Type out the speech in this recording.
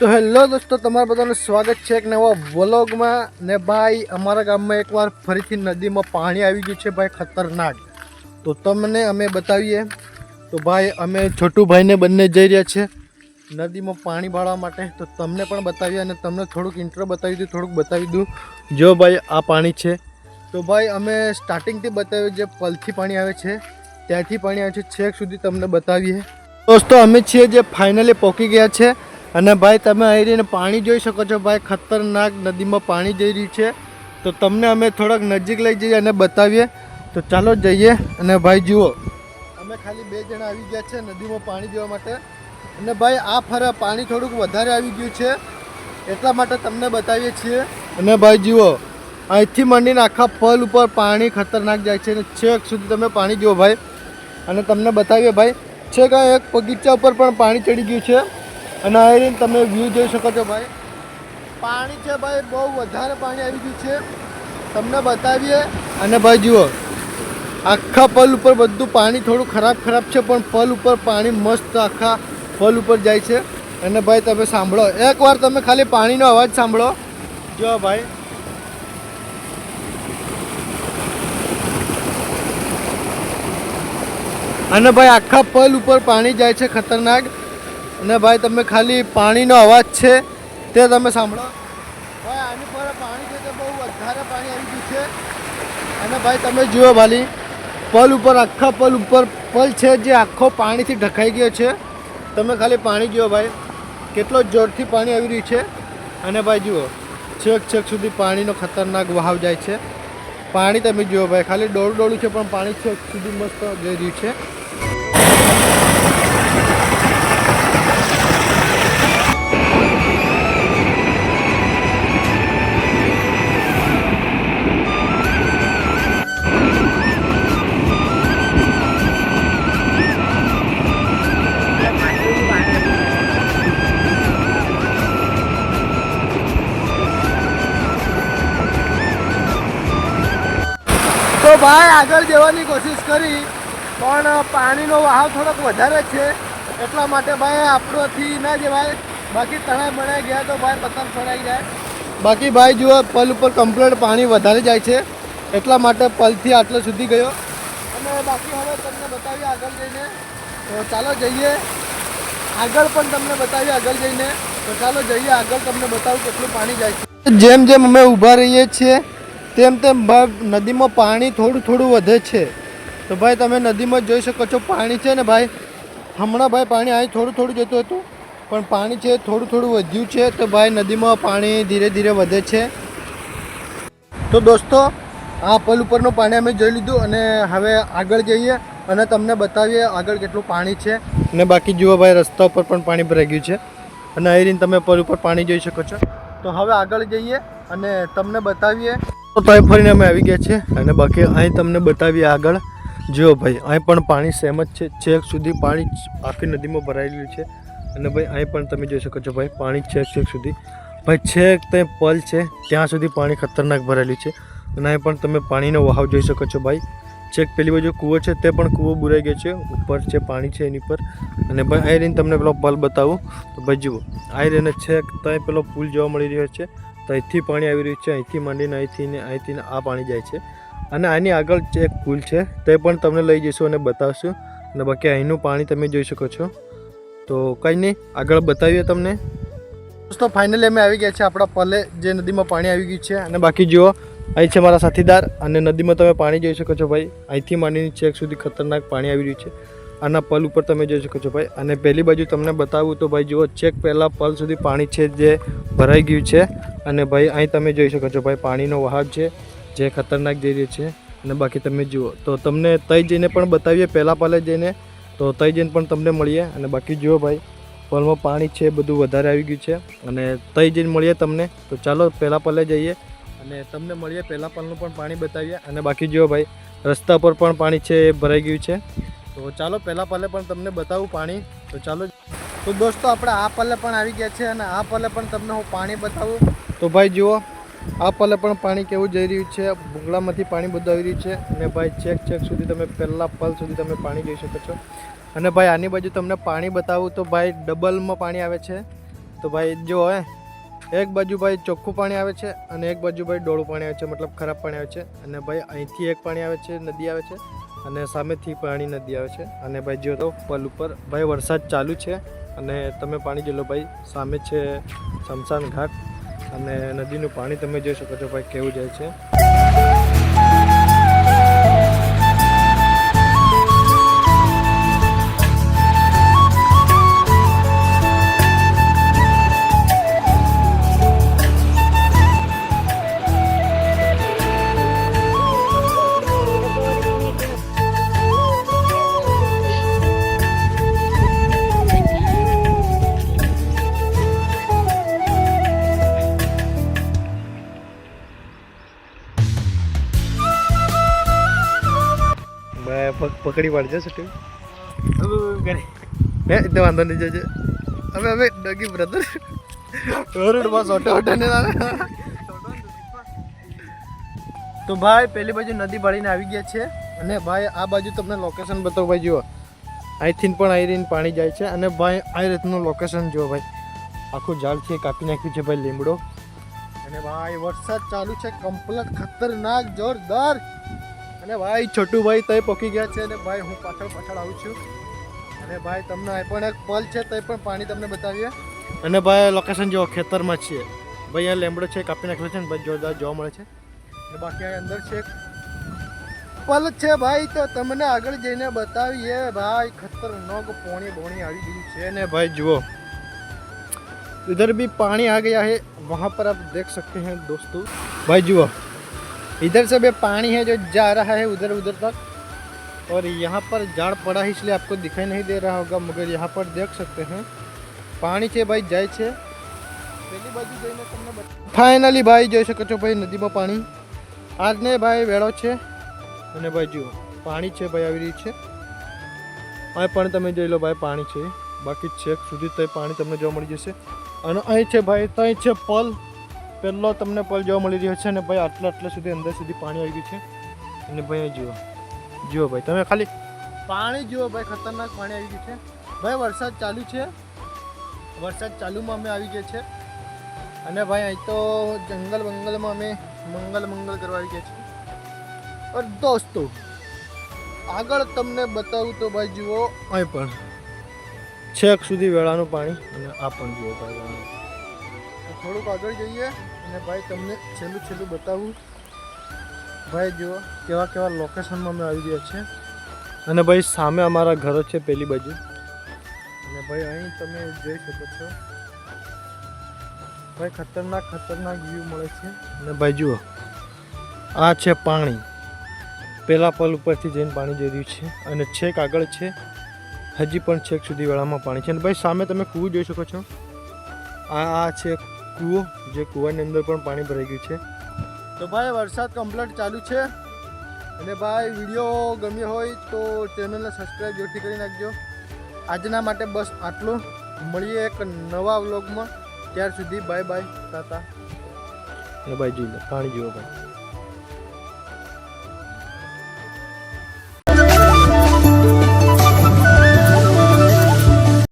તો હેલો દોસ્તો, તમારા બધાનું સ્વાગત છે એક નવા વ્લોગમાં. ને ભાઈ, અમારા ગામમાં એકવાર ફરીથી નદીમાં પાણી આવી ગયું છે ભાઈ, ખતરનાક. તો તમને અમે બતાવીએ. તો ભાઈ, અમે છોટુભાઈને બંને જઈ રહ્યા છે નદીમાં પાણી વાળવા માટે. તો તમને પણ બતાવીએ અને તમને થોડુંક ઇન્ટ્રો બતાવી દઉં, થોડુંક બતાવી દઉં. જો ભાઈ, આ પાણી છે. તો ભાઈ, અમે સ્ટાર્ટિંગથી બતાવ્યું, જે પલથી પાણી આવે છે ત્યાંથી પાણી આવે છે છેક સુધી તમને બતાવીએ. દોસ્તો, અમે છીએ જે ફાઇનલી પહોંચી ગયા છે. અને ભાઈ, તમે અહીં રહીને પાણી જોઈ શકો છો ભાઈ, ખતરનાક નદીમાં પાણી જઈ રહ્યું છે. તો તમને અમે થોડાક નજીક લઈ જઈએ અને બતાવીએ. તો ચાલો જઈએ. અને ભાઈ જુઓ, અમે ખાલી 2 જણા આવી ગયા છે નદીમાં પાણી જોવા માટે. અને ભાઈ, આ ફરે પાણી થોડુંક વધારે આવી ગયું છે, એટલા માટે તમને બતાવીએ છીએ. અને ભાઈ જુઓ, અહીંથી માંડીને આખા પલ ઉપર પાણી ખતરનાક જાય છે. અને છેક સુધી તમે પાણી જુઓ ભાઈ. અને તમને બતાવીએ ભાઈ, છેક એક બગીચા ઉપર પણ પાણી ચડી ગયું છે. અને અહીં તમે વ્યૂ જોઈ શકો છો ભાઈ. પાણી છે ભાઈ, બહુ વધારે પાણી આવી ગયું છે, તમને બતાવીએ. અને ભાઈ જુઓ, આખા પલ ઉપર બધું પાણી થોડું ખરાબ છે, પણ પલ ઉપર પાણી મસ્ત આખા પલ ઉપર જાય છે. અને ભાઈ, તમે સાંભળો એકવાર, તમે ખાલી પાણીનો અવાજ સાંભળો. જો ભાઈ, અને ભાઈ આખા પલ ઉપર પાણી જાય છે ખતરનાક. અને ભાઈ, તમે ખાલી પાણીનો અવાજ છે તે તમે સાંભળો ભાઈ. આની પર પાણી છે તે બહુ વધારે પાણી આવી ગયું છે. અને ભાઈ, તમે જુઓ ભાઈ, પલ ઉપર આખા પલ ઉપર પલ છે જે આખો પાણીથી ઢંકાઈ ગયો છે. તમે ખાલી પાણી જુઓ ભાઈ, કેટલો જોરથી પાણી આવી રહ્યું છે. અને ભાઈ જુઓ, છેક સુધી પાણીનો ખતરનાક વહાવ જાય છે. પાણી તમે જુઓ ભાઈ, ખાલી ડોળું છે, પણ પાણી છેક સુધી મસ્ત જઈ રહ્યું છે. તો ભાઈ, આગળ જવાની કોશિશ કરી, પણ પાણીનો વહાવ થોડોક વધારે છે, એટલા માટે ભાઈ આપણોથી ના જવાય. બાકી તણાઈ બનાઈ ગયા તો ભાઈ પતંગ છોડાઈ જાય. બાકી ભાઈ જુઓ, પલ ઉપર કમ્પ્લીટ પાણી વધારે જાય છે, એટલા માટે પલથી આટલો સુધી ગયો. અને બાકી હવે તમને બતાવીએ આગળ જઈને. તો ચાલો જઈએ આગળ, પણ તમને બતાવીએ આગળ જઈને. તો ચાલો જઈએ આગળ, તમને બતાવું કેટલું પાણી જાય છે. જેમ જેમ અમે ઊભા રહીએ છીએ તેમ ભાઈ નદીમાં પાણી થોડું વધે છે. તો ભાઈ, તમે નદીમાં જોઈ શકો છો પાણી છે ને ભાઈ. હમણાં ભાઈ પાણી અહીં થોડું જતું હતું, પણ પાણી છે થોડું વધ્યું છે. તો ભાઈ, નદીમાં પાણી ધીરે ધીરે વધે છે. તો દોસ્તો, આ પલ ઉપરનું પાણી અમે જોઈ લીધું. અને હવે આગળ જઈએ અને તમને બતાવીએ આગળ કેટલું પાણી છે. અને બાકી જુઓ ભાઈ, રસ્તા ઉપર પણ પાણી ભરાઈ ગયું છે. અને અહીં તમે પલ ઉપર પાણી જોઈ શકો છો. તો હવે આગળ જઈએ અને તમને બતાવીએ. તો ત્યાં ફરીને અમે આવી ગયા છીએ. અને બાકી અહીં તમને બતાવીએ આગળ. જુઓ ભાઈ, અહીં પણ પાણી સેમ જ છે, છેક સુધી પાણી આખી નદીમાં ભરાયેલું છે. અને ભાઈ, અહીં પણ તમે જોઈ શકો છો ભાઈ, પાણી છેક સુધી ભાઈ, છેક ત્યાં પલ છે ત્યાં સુધી પાણી ખતરનાક ભરાયેલું છે. અને અહીં પણ તમે પાણીનો વહાવ જોઈ શકો છો ભાઈ. છેક પેલી બાજુ કૂવો છે, તે પણ કૂવો બુરાઈ ગયો છે, ઉપર છે પાણી છે એની પર. અને ભાઈ, અહીં રહીને તમને પેલો પલ બતાવું. તો ભાઈ જુઓ, અહીં રહીને છેક ત્યાં પેલો પુલ જોવા મળી રહ્યો છે. તો અહીંથી પાણી આવી રહ્યું છે, અહીંથી માંડીને અહીંથી આ પાણી જાય છે. અને આની આગળ એક પુલ છે, તે પણ તમને લઈ જઈશું અને બતાવશું. અને બાકી અહીંનું પાણી તમે જોઈ શકો છો. તો કંઈ નહીં, આગળ બતાવીએ તમને. દોસ્તો, ફાઇનલી અમે આવી ગયા છે આપણા પલે, જે નદીમાં પાણી આવી ગયું છે. અને બાકી જુઓ, અહીં છે મારા સાથીદાર. અને નદીમાં તમે પાણી જોઈ શકો છો ભાઈ, અહીંથી માંડીને છેક સુધી ખતરનાક પાણી આવી રહ્યું છે. આના પલ ઉપર તમે જોઈ શકો છો ભાઈ. અને પહેલી બાજુ તમને બતાવું તો ભાઈ જુઓ, છેક પહેલાં પલ સુધી પાણી છે જે ભરાઈ ગયું છે. અને ભાઈ, અહીં તમે જોઈ શકો છો ભાઈ, પાણીનો વહાવ છે જે ખતરનાક જઈ રહ્યો છે. અને બાકી તમે જુઓ, તો તમને તઈ જઈને પણ બતાવીએ, પહેલાં પલે જઈને. તો તઈ જઈને પણ તમને મળીએ. અને બાકી જુઓ ભાઈ, પલમાં પાણી છે બધું વધારે આવી ગયું છે. અને તઈ જઈને મળીએ તમને. તો ચાલો પહેલાં પલે જઈએ અને તમને મળીએ, પહેલાં પલનું પણ પાણી બતાવીએ. અને બાકી જુઓ ભાઈ, રસ્તા પર પણ પાણી છે એ ભરાઈ ગયું છે. તો ચાલો પહેલાં પલે પણ તમને બતાવું પાણી. તો ચાલો. તો દોસ્તો, આપણે આ પલે પણ આવી ગયા છે અને આ પલે પણ તમને હું પાણી બતાવું. તો ભાઈ જુઓ, આ પલે પણ પાણી કેવું જઈ રહ્યું છે, ભૂંગળામાંથી પાણી બધું આવી રહ્યું છે. અને ભાઈ, છેક સુધી તમે પહેલાં પલ સુધી તમે પાણી જોઈ શકો છો. અને ભાઈ, આની બાજુ તમને પાણી બતાવું તો ભાઈ, ડબલમાં પાણી આવે છે. તો તો ભાઈ જો હે એક બાજુ ભાઈ ચોખ્ખું પાણી આવે છે અને એક બાજુ ભાઈ ડોળું પાણી આવે છે, મતલબ ખરાબ પાણી આવે છે. અને ભાઈ અહીંથી એક પાણી આવે છે, નદી આવે છે, અને સામેથી પાણી નદી આવે છે. અને ભાઈ જો તો પલ ઉપર ભાઈ વરસાદ ચાલુ છે અને તમે પાણી જોઈ લો ભાઈ, સામે છે શમશાન ઘાટ અને નદીનું પાણી તમે જોઈ શકો છો ભાઈ કેવું જાય છે. પકડી પાડજો છૂટું હે એટલે વાંધો નહીં જજે. હવે ડગી બ્રધર રોડ બસ ઓટો ને તો ભાઈ પેલી બાજુ નદી ભરીને આવી ગયા છે અને ભાઈ આ બાજુ તમને લોકેશન બતાવું ભાઈ. જુઓ અહીંથી પણ આયરીને પાણી જાય છે અને ભાઈ આ રીતનું લોકેશન જુઓ ભાઈ, આખું ઝાડ છે કાપી નાખ્યું છે ભાઈ લીમડો. અને ભાઈ વરસાદ ચાલુ છે કમ્પ્લીટ ખતરનાક જોરદાર. અને ભાઈ છોટું ભાઈ તય પકી ગયા છે અને ભાઈ હું પાછળ આવું છું. અને ભાઈ તમને અહીં પણ એક પલ છે તય પણ પાણી તમને બતાવીએ. અને ભાઈ લોકેશન જો ખેતરમાં છે ભાઈ, અહીંયા લેમડો છે કાપી નાખ્યો છે ને ભાઈ જોરદાર જોવા મળે છે. અને બાકી અહીં અંદર છે પલ છે ભાઈ, તો તમને આગળ જઈને બતાવીએ ભાઈ. ખતરનાક પોણી આવી ગયું છે ને ભાઈ જુઓ इधर भी पानी आ गया है, वहाँ पर आप देख सकते हैं दोस्तों. भाई जुआ इधर से भी पानी है जो जा रहा है उधर तक, और यहाँ पर झाड़ पड़ा है इसलिए आपको दिखाई नहीं दे रहा होगा, मगर यहाँ पर देख सकते हैं पानी છે ભાઈ જાય છે. પેલી બાજુ જઈને તમને ફાઇનલી ભાઈ જોઈ શકો છો ભાઈ નદીમાં પાણી આજને ભાઈ વેળો છે. અને ભાઈ જુઓ પાણી છે ભાઈ આવી રહ્યું છે. આ પણ તમે જોઈ લો ભાઈ પાણી છે, બાકી છેક સુધી તો પાણી તમને જોવા મળી જશે. અને અહીં છે ભાઈ, ત્યાં છે પલ, પહેલો તમને પલ જોવા મળી રહ્યો છે. અને ભાઈ આટલા સુધી અંદર સુધી પાણી આવી ગયું છે. અને ભાઈ અહીં જુઓ ભાઈ તમે ખાલી પાણી જુઓ ભાઈ, ખતરનાક પાણી આવી ગયું છે ભાઈ. વરસાદ ચાલુ છે, વરસાદ ચાલુમાં અમે આવી ગયા છે. અને ભાઈ અહીં તો બંગલમાં અમે મંગલ કરવા આવી ગયા છીએ. और દોસ્તો આગળ તમને બતાવું તો ભાઈ જુઓ અહીં પણ છેક સુધી વેળાનું પાણી. અને આ પણ જુઓ ભાઈ, થોડુંક આગળ જઈએ અને ભાઈ તમને છેલ્લું બતાવું. ભાઈ જુઓ કેવા લોકેશનમાં અમે આવી ગયા છે. અને ભાઈ સામે અમારા ઘરો છે પેલી બાજુ. અને ભાઈ અહીં તમે જોઈ શકો છો ભાઈ ખતરનાક વ્યૂ મળે છે. અને ભાઈ જુઓ આ છે પાણી, પેલા પલ ઉપરથી જઈને પાણી જઈ રહ્યું છે અને છેક આગળ છે, હજી પણ છેક સુધી વેળામાં પાણી છે. અને ભાઈ સામે તમે કૂવો જોઈ શકો છો, આ છે કૂવો, જે કૂવાની અંદર પણ પાણી ભરાઈ ગયું છે. તો ભાઈ વરસાદ કમ્પ્લીટ ચાલુ છે. અને ભાઈ વિડીયો ગમ્યો હોય તો ચેનલને સબસ્ક્રાઈબ જોરથી કરી નાખજો. આજના માટે બસ આટલું, મળીએ એક નવા વ્લોગમાં. ત્યાર સુધી બાય ટાટા. અને ભાઈ જોઈ લો પાણી જુઓ ભાઈ.